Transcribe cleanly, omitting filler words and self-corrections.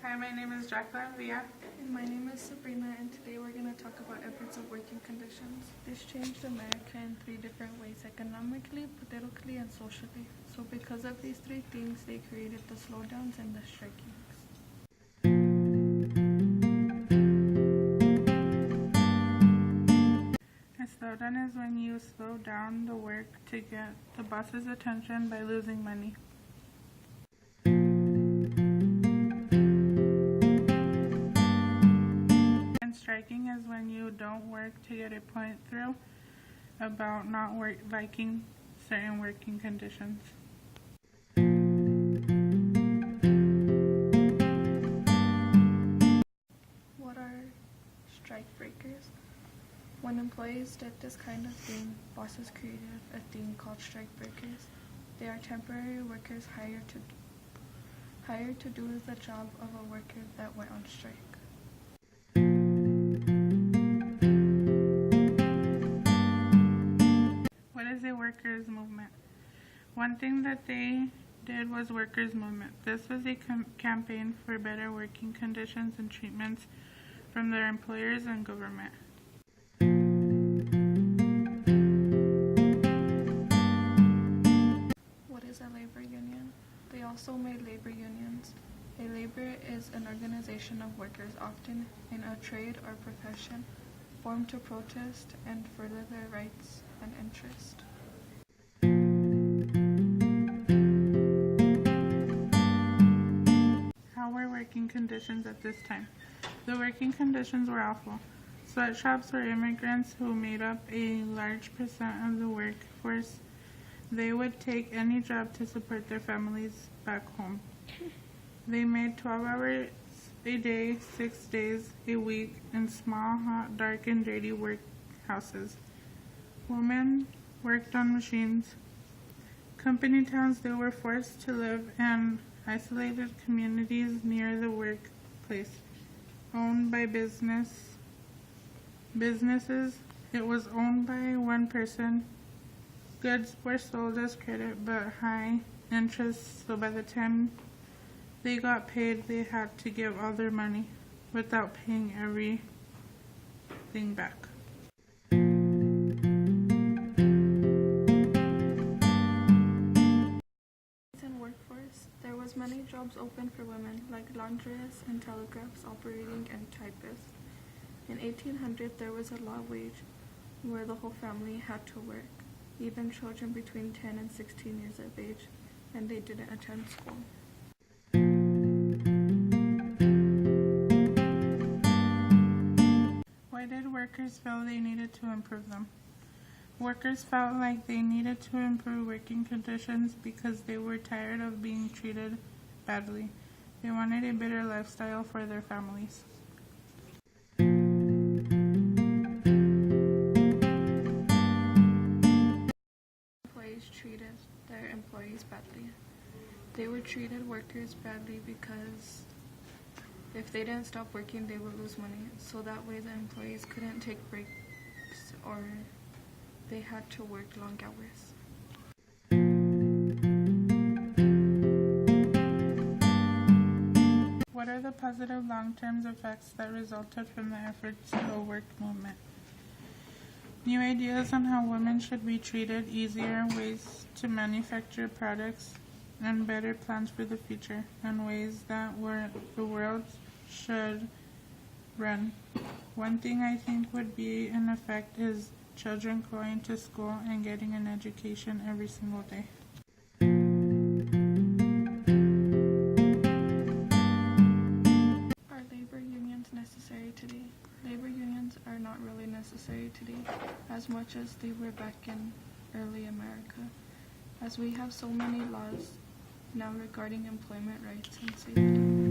Hi, my name is Jacqueline Villa. And my name is Sabrina, and today we're going to talk about efforts of working conditions. This changed America in 3 different ways: economically, politically, and socially. So because of these 3 things, they created the slowdowns and the strikings. A slowdown is when you slow down the work to get the boss's attention by losing money. And striking is when you don't work to get a point through about not liking certain working conditions. What are strike breakers? When employees did this kind of thing, bosses created a thing called strike breakers. They are temporary workers hired to do the job of a worker that went on strike. What is a workers' movement? One thing that they did was workers' movement. This was a campaign for better working conditions and treatments from their employers and government. What is a labor union? They also made labor unions. A labor is an organization of workers, often in a trade or profession, formed to protest and further their rights and interests. How were working conditions at this time? The working conditions were awful. Sweatshops were immigrants who made up a large percent of the workforce. They would take any job to support their families back home. They made 12 hours a day, 6 days a week in small, hot, dark, and dirty workhouses. Women worked on machines. Company towns, they were forced to live in isolated communities near the workplace. Owned by businesses, it was owned by one person. Goods were sold as credit but high interest, so by the time they got paid, they had to give all their money without paying everything back. In workforce, there was many jobs open for women, like laundress and telegraphs operating and typists. In 1800, there was a law wage where the whole family had to work, even children between 10 and 16 years of age, and they didn't attend school. Why did workers feel they needed to improve them? Workers felt like they needed to improve working conditions because they were tired of being treated badly. They wanted a better lifestyle for their families. Employees treated their employees badly. They were treated workers badly because if they didn't stop working, they would lose money. So that way the employees couldn't take breaks or they had to work long hours. What are the positive long-term effects that resulted from the efforts of the work movement? New ideas on how women should be treated, easier ways to manufacture products, and better plans for the future, and ways that the world should run. One thing I think would be an effect is children going to school and getting an education every single day. Are labor unions necessary today? Labor unions are not really necessary today as much as they were back in early America, as we have so many laws now regarding employment rights and safety.